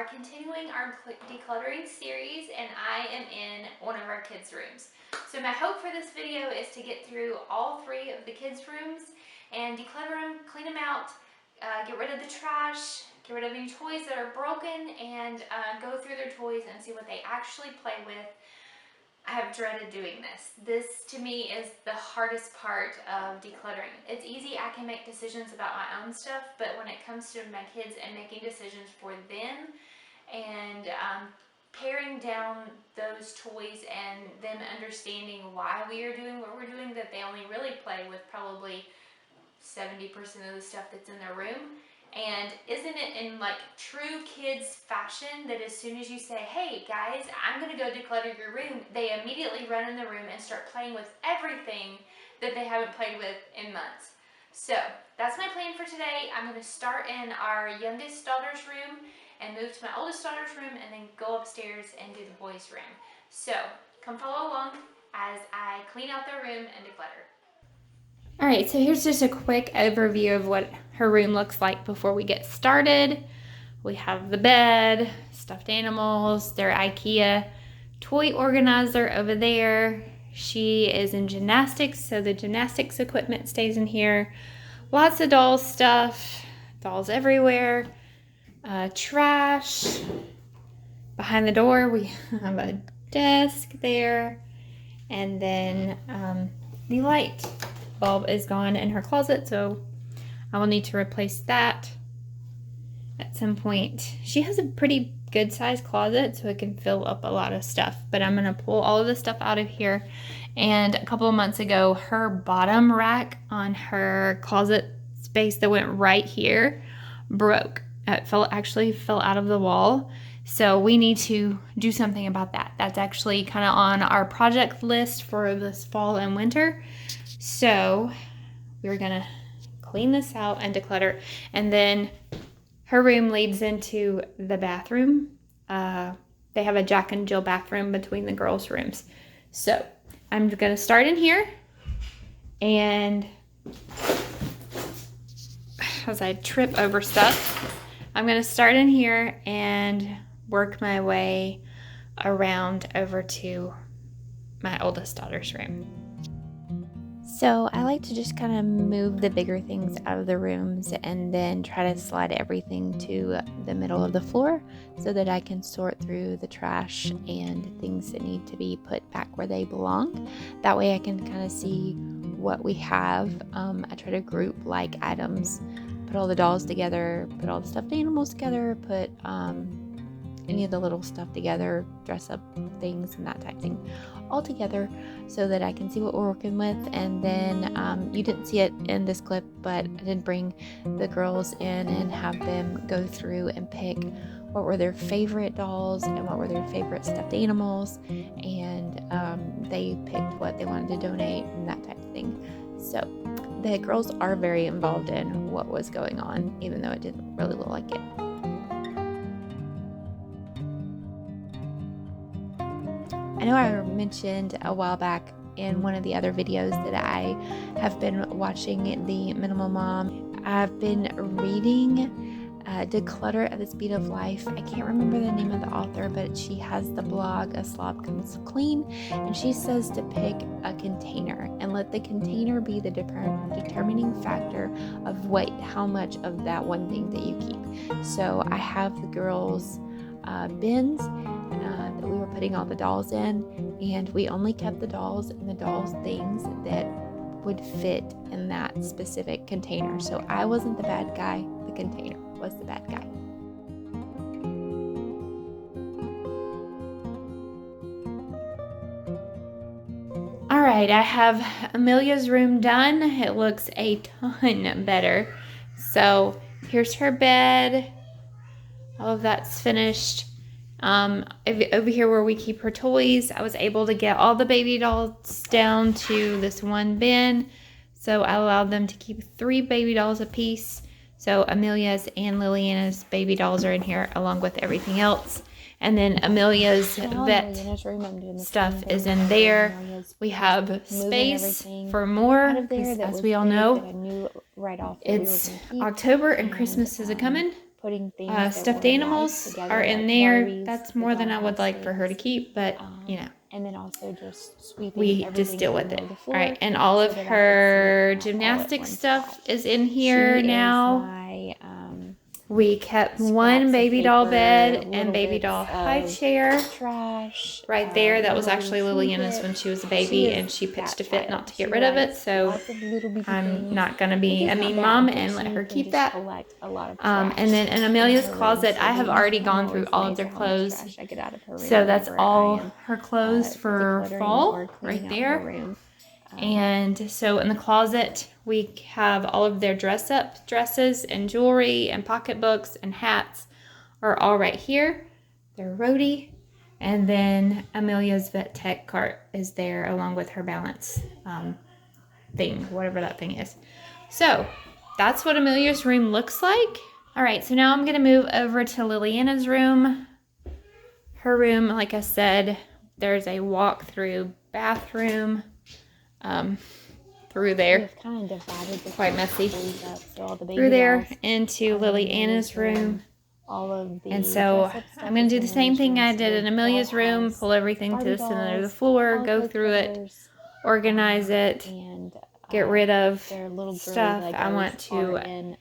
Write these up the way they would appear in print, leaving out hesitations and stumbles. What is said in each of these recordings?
are continuing our decluttering series, and I am in one of our kids' rooms. So my hope for this video is to get through all 3 of the kids' rooms and declutter them, clean them out, get rid of the trash, get rid of any toys that are broken, and go through their toys and see what they actually play with. I have dreaded doing this. This to me is the hardest part of decluttering. It's easy, I can make decisions about my own stuff, but when it comes to my kids and making decisions for them and paring down those toys and them understanding why we are doing what we're doing, that they only really play with probably 70% of the stuff that's in their room. And isn't it in like true kids fashion that as soon as you say, hey guys, I'm gonna go declutter your room, they immediately run in the room and start playing with everything that they haven't played with in months. So that's my plan for today. I'm gonna start in our youngest daughter's room and move to my oldest daughter's room and then go upstairs and do the boys' room. So come follow along as I clean out their room and declutter. All right, so here's just a quick overview of what her room looks like before we get started. We have the bed, stuffed animals, their IKEA toy organizer over there. She is in gymnastics, so the gymnastics equipment stays in here. Lots of doll stuff, dolls everywhere. Trash. Behind the door, we have a desk there. And then the light bulb is gone in her closet, so I will need to replace that at some point. She has a pretty good sized closet, so it can fill up a lot of stuff, but I'm gonna pull all of the stuff out of here. And a couple of months ago, her bottom rack on her closet space that went right here broke. It actually fell out of the wall, so we need to do something about that. That's actually kind of on our project list for this fall and winter. So we're gonna clean this out and declutter, and then her room leads into the bathroom. They have a Jack and Jill bathroom between the girls' rooms. So I'm gonna start in here, and as I trip over stuff, I'm gonna start in here and work my way around over to my oldest daughter's room. So I like to just kind of move the bigger things out of the rooms and then try to slide everything to the middle of the floor so that I can sort through the trash and things that need to be put back where they belong. That way I can kind of see what we have. I try to group like items, put all the dolls together, put all the stuffed animals together, put any of the little stuff together, dress up things and that type of thing all together so that I can see what we're working with. And then you didn't see it in this clip, but I did bring the girls in and have them go through and pick what were their favorite dolls and what were their favorite stuffed animals, and they picked what they wanted to donate and that type of thing. So the girls are very involved in what was going on, even though it didn't really look like it. I know I mentioned a while back in one of the other videos that I have been watching the Minimal Mom. I've been reading Declutter at the Speed of Life. I can't remember the name of the author, but she has the blog A Slob Comes Clean, and she says to pick a container and let the container be the determining factor of how much of that one thing that you keep. So I have the girls' bins that we were putting all the dolls in, and we only kept the dolls and the dolls things that would fit in that specific container. So I wasn't the bad guy, the container was the bad guy. All right, I have Amelia's room done. It looks a ton better. So here's her bed. All of that's finished. Over here where we keep her toys, I was able to get all the baby dolls down to this one bin. So I allowed them to keep 3 baby dolls apiece. So Amelia's and Liliana's baby dolls are in here along with everything else. And then Amelia's vet stuff is in there. We have space for more, as we all know, it's October and Christmas is a-coming. putting things stuffed animals are in there. That's more than I would like for her to keep, but you know. And then also just sweeping We just deal with it. All right, and all of her gymnastic stuff is in here now. We kept one baby doll bed and baby doll high chair trash right there. That was actually Liliana's when she was a baby, and she pitched a fit not to get rid of it. So I'm not going to be a mean mom and let her keep that. And then in Amelia's closet, I have already gone through all of their clothes. So that's all her clothes for fall right there. And so in the closet, we have all of their dress-up dresses and jewelry and pocketbooks and hats are all right here. They're roadie. And then Amelia's Vet Tech cart is there along with her balance thing, whatever that thing is. So that's what Amelia's room looks like. All right, so now I'm going to move over to Liliana's room. Her room, like I said, there's a walk-through bathroom through there. We've kind of divided the quite messy. So through there into Liliana's room. All of the and so I'm going to do the same thing I did in Amelia's room, pull everything to the center of the floor, go through it, organize it, and get rid of stuff. I want to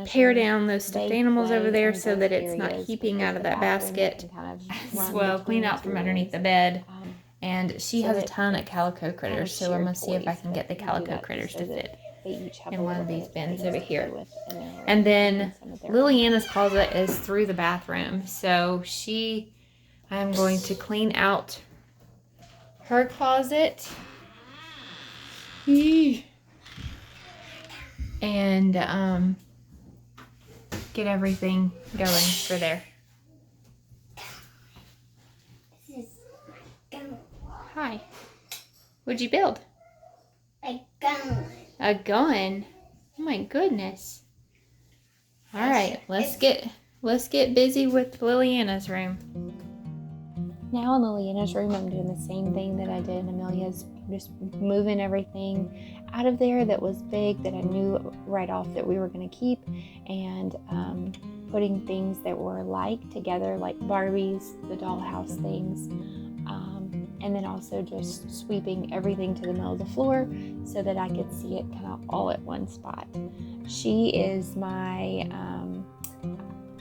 pare down those stuffed animals over there so that it's not heaping out of that basket. As well, clean out from underneath the bed. And she has a ton of calico critters, so I'm going to see if I can get the calico critters to fit in one of these bins over here. And then Liliana's closet is through the bathroom, so I'm going to clean out her closet. And get everything going for there. Hi. What'd you build? A gun. A gun? Oh my goodness. All right, let's get busy with Liliana's room. Now in Liliana's room, I'm doing the same thing that I did in Amelia's. I'm just moving everything out of there that was big, that I knew right off that we were going to keep, and putting things that were together, like Barbies, the dollhouse things. And then also just sweeping everything to the middle of the floor so that I could see it kind of all at one spot. She is my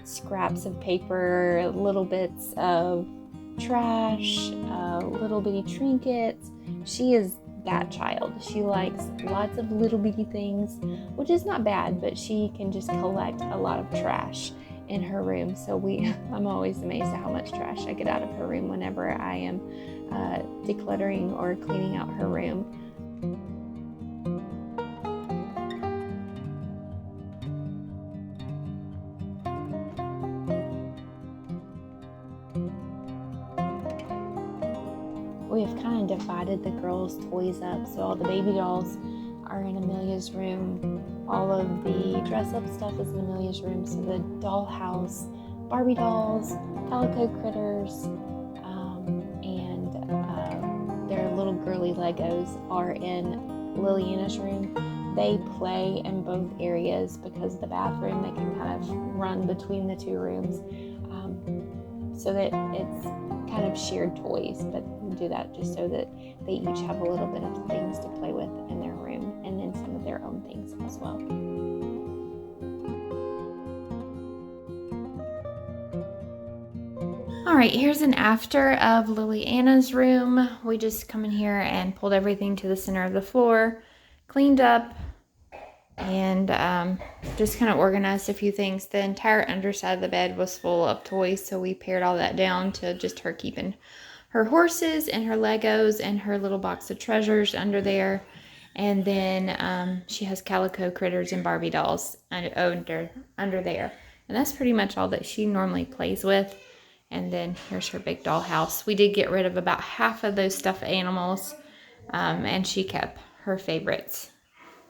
scraps of paper, little bits of trash, little bitty trinkets. She is that child. She likes lots of little bitty things, which is not bad, but she can just collect a lot of trash in her room. So I'm always amazed at how much trash I get out of her room whenever I am decluttering or cleaning out her room. We have kind of divided the girls' toys up, so all the baby dolls are in Amelia's room, all of the dress-up stuff is in Amelia's room, so the dollhouse, Barbie dolls, calico critters, their little girly Legos are in Liliana's room. They play in both areas because of the bathroom. They can kind of run between the two rooms, so that it's kind of shared toys, but we do that just so that they each have a little bit of things to play with in their room, and then some of their own things as well. All right, here's an after of Liliana's room. We just come in here and pulled everything to the center of the floor, cleaned up, and just kind of organized a few things. The entire underside of the bed was full of toys, so we pared all that down to just her keeping her horses and her Legos and her little box of treasures under there. And then she has calico critters and Barbie dolls under there. And that's pretty much all that she normally plays with. And then here's her big doll house. We did get rid of about half of those stuffed animals, and she kept her favorites.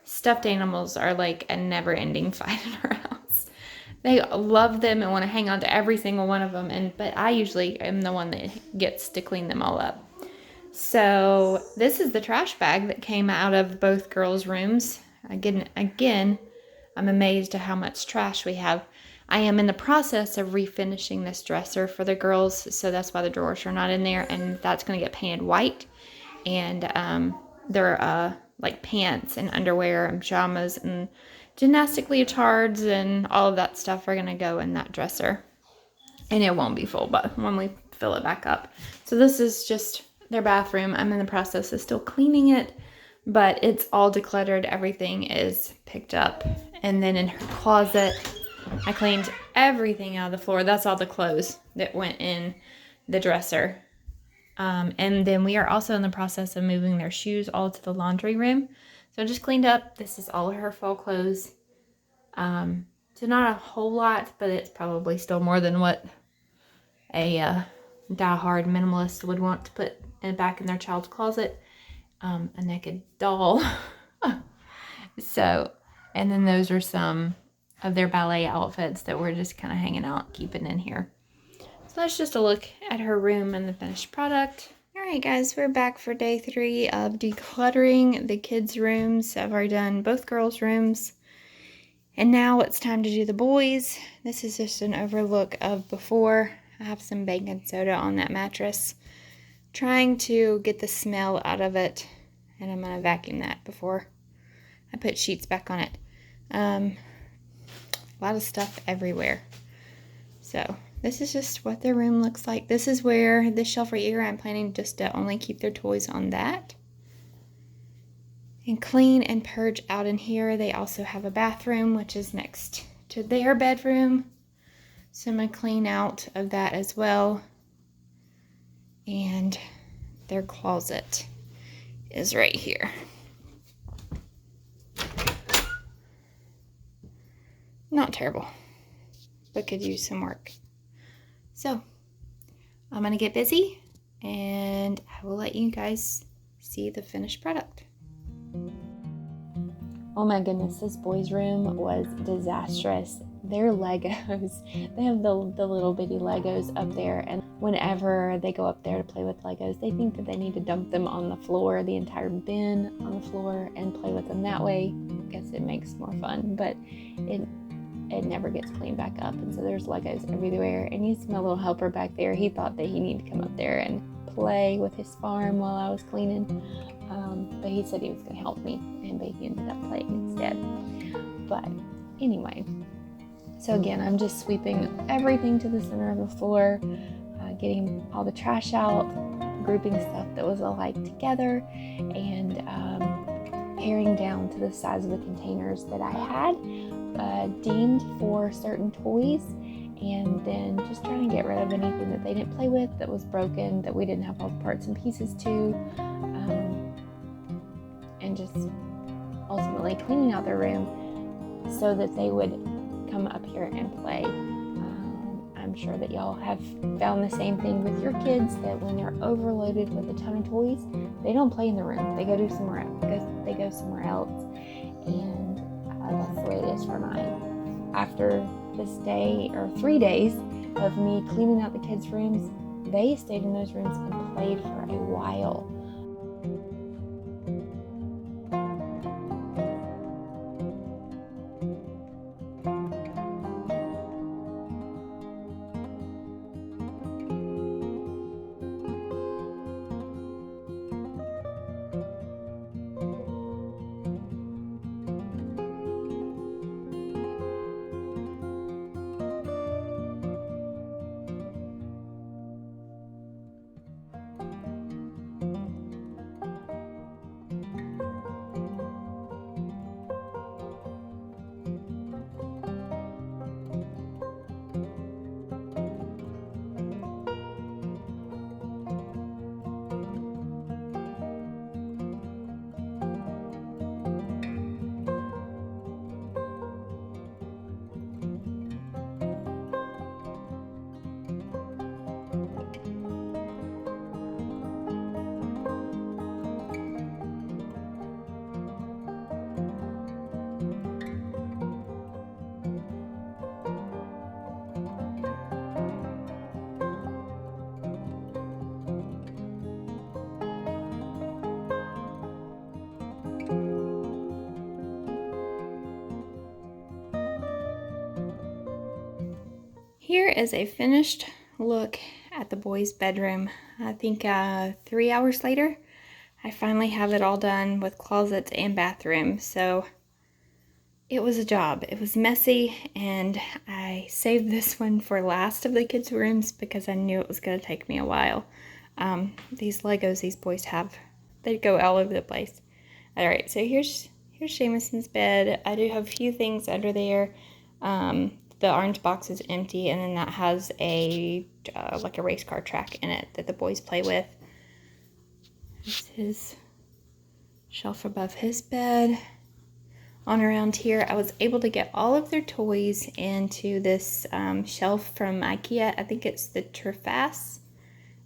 Stuffed animals are like a never-ending fight in her house. They love them and want to hang on to every single one of them, but I usually am the one that gets to clean them all up. So this is the trash bag that came out of both girls' rooms. Again, I'm amazed at how much trash we have. I am in the process of refinishing this dresser for the girls, so that's why the drawers are not in there, and that's going to get painted white. And their like pants and underwear and pajamas and gymnastic leotards and all of that stuff are going to go in that dresser. And it won't be full, but when we fill it back up. So this is just their bathroom. I'm in the process of still cleaning it, but it's all decluttered. Everything is picked up. And then in her closet, I cleaned everything out of the floor. That's all the clothes that went in the dresser. And then we are also in the process of moving their shoes all to the laundry room. So I just cleaned up. This is all of her fall clothes. So not a whole lot, but it's probably still more than what a die-hard minimalist would want to put back in their child's closet. A naked doll. So, and then those are some of their ballet outfits that we're just kind of hanging out, keeping in here. So that's just a look at her room and the finished product. Alright guys, we're back for day 3 of decluttering the kids' rooms. I've already done both girls' rooms. And now it's time to do the boys. This is just an overlook of before. I have some baking soda on that mattress. Trying to get the smell out of it. And I'm going to vacuum that before I put sheets back on it. A lot of stuff everywhere. So this is just what their room looks like. This is where this shelf right here, I'm planning just to only keep their toys on that. And clean and purge out in here. They also have a bathroom, which is next to their bedroom. So I'm going to clean out of that as well. And their closet is right here. Not terrible, but could use some work. So I'm going to get busy and I will let you guys see the finished product. Oh my goodness, this boys' room was disastrous. Their Legos, they have the little bitty Legos up there, and whenever they go up there to play with Legos, they think that they need to dump them on the floor, the entire bin on the floor, and play with them that way. I guess it makes more fun, but it never gets cleaned back up, and so there's Legos everywhere. And you see my little helper back there, he thought that he needed to come up there and play with his farm while I was cleaning. But he said he was going to help me, but he ended up playing instead. But anyway, so again, I'm just sweeping everything to the center of the floor, getting all the trash out, grouping stuff that was alike together, and paring down to the size of the containers that I had deemed for certain toys. And then just trying to get rid of anything that they didn't play with, that was broken, that we didn't have all the parts and pieces to, and just ultimately cleaning out their room so that they would come up here and play. I'm sure that y'all have found the same thing with your kids, that when they're overloaded with a ton of toys, they don't play in the room. They go do somewhere else, because they go somewhere else. And that's the way it is for mine. After this day, or 3 days of me cleaning out the kids' rooms, they stayed in those rooms and played for a while. Here is a finished look at the boys' bedroom. I think 3 hours later, I finally have it all done with closets and bathroom. So it was a job. It was messy, and I saved this one for last of the kids' rooms because I knew it was going to take me a while. These Legos these boys have, they go all over the place. All right, so here's Jameson's bed. I do have a few things under there. The orange box is empty, and then that has a like a race car track in it that the boys play with. There's his shelf above his bed. On around here, I was able to get all of their toys into this shelf from IKEA. I think it's the Trefas.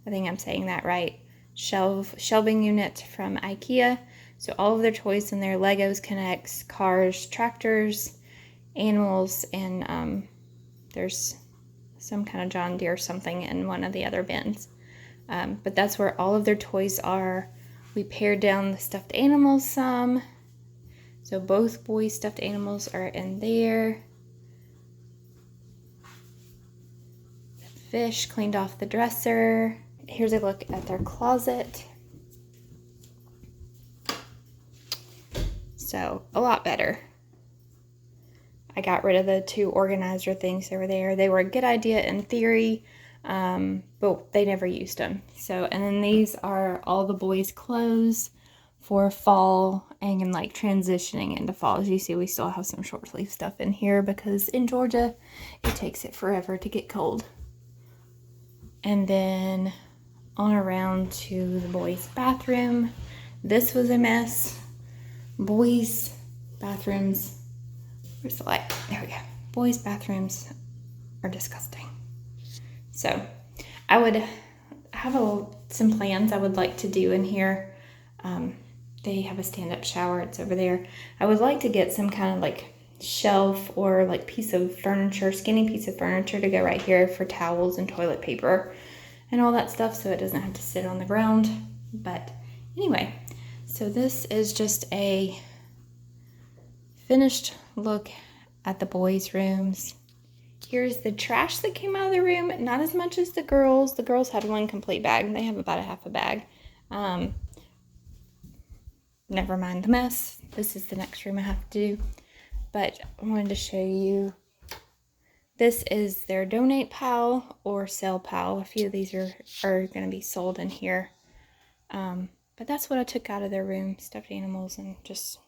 I think I'm saying that right. Shelving unit from IKEA. So all of their toys in there, Legos, Connects, cars, tractors, animals, and there's some kind of John Deere something in one of the other bins. But that's where all of their toys are. We pared down the stuffed animals some. So both boys' stuffed animals are in there. The fish, cleaned off the dresser. Here's a look at their closet. So a lot better. I got rid of the 2 organizer things that were there. They were a good idea in theory, but they never used them. So, and then these are all the boys' clothes for fall and like transitioning into fall. As you see, we still have some short sleeve stuff in here because in Georgia, it takes it forever to get cold. And then on around to the boys' bathroom. This was a mess. Boys' bathrooms, where's the light? There we go. Boys' bathrooms are disgusting. So I would have some plans I would like to do in here. They have a stand-up shower. It's over there. I would like to get some kind of like shelf or like piece of furniture, skinny piece of furniture to go right here for towels and toilet paper and all that stuff so it doesn't have to sit on the ground. But anyway, so this is just a finished look at the boys' rooms. Here's the trash that came out of the room. Not as much as the girls. The girls had one complete bag and they have about a half a bag. Never mind the mess. This is the next room I have to do. But I wanted to show you. This is their donate pile or sell pile. A few of these are going to be sold in here. But that's what I took out of their room. Stuffed animals and just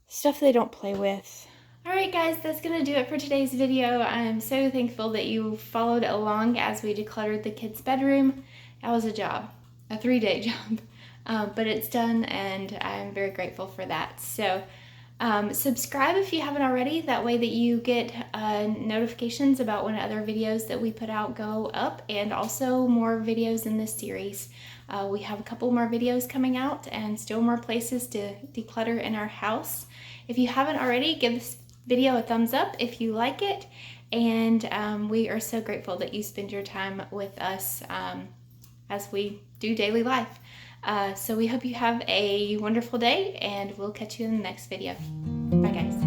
stuff they don't play with. Alright guys, that's going to do it for today's video. I'm so thankful that you followed along as we decluttered the kids' bedroom. That was a job, a 3-day job. But it's done and I'm very grateful for that. So subscribe if you haven't already. That way that you get notifications about when other videos that we put out go up, and also more videos in this series. We have a couple more videos coming out and still more places to declutter in our house. If you haven't already, give this video a thumbs up if you like it. And we are so grateful that you spend your time with us as we do daily life. So we hope you have a wonderful day, and we'll catch you in the next video. Bye guys.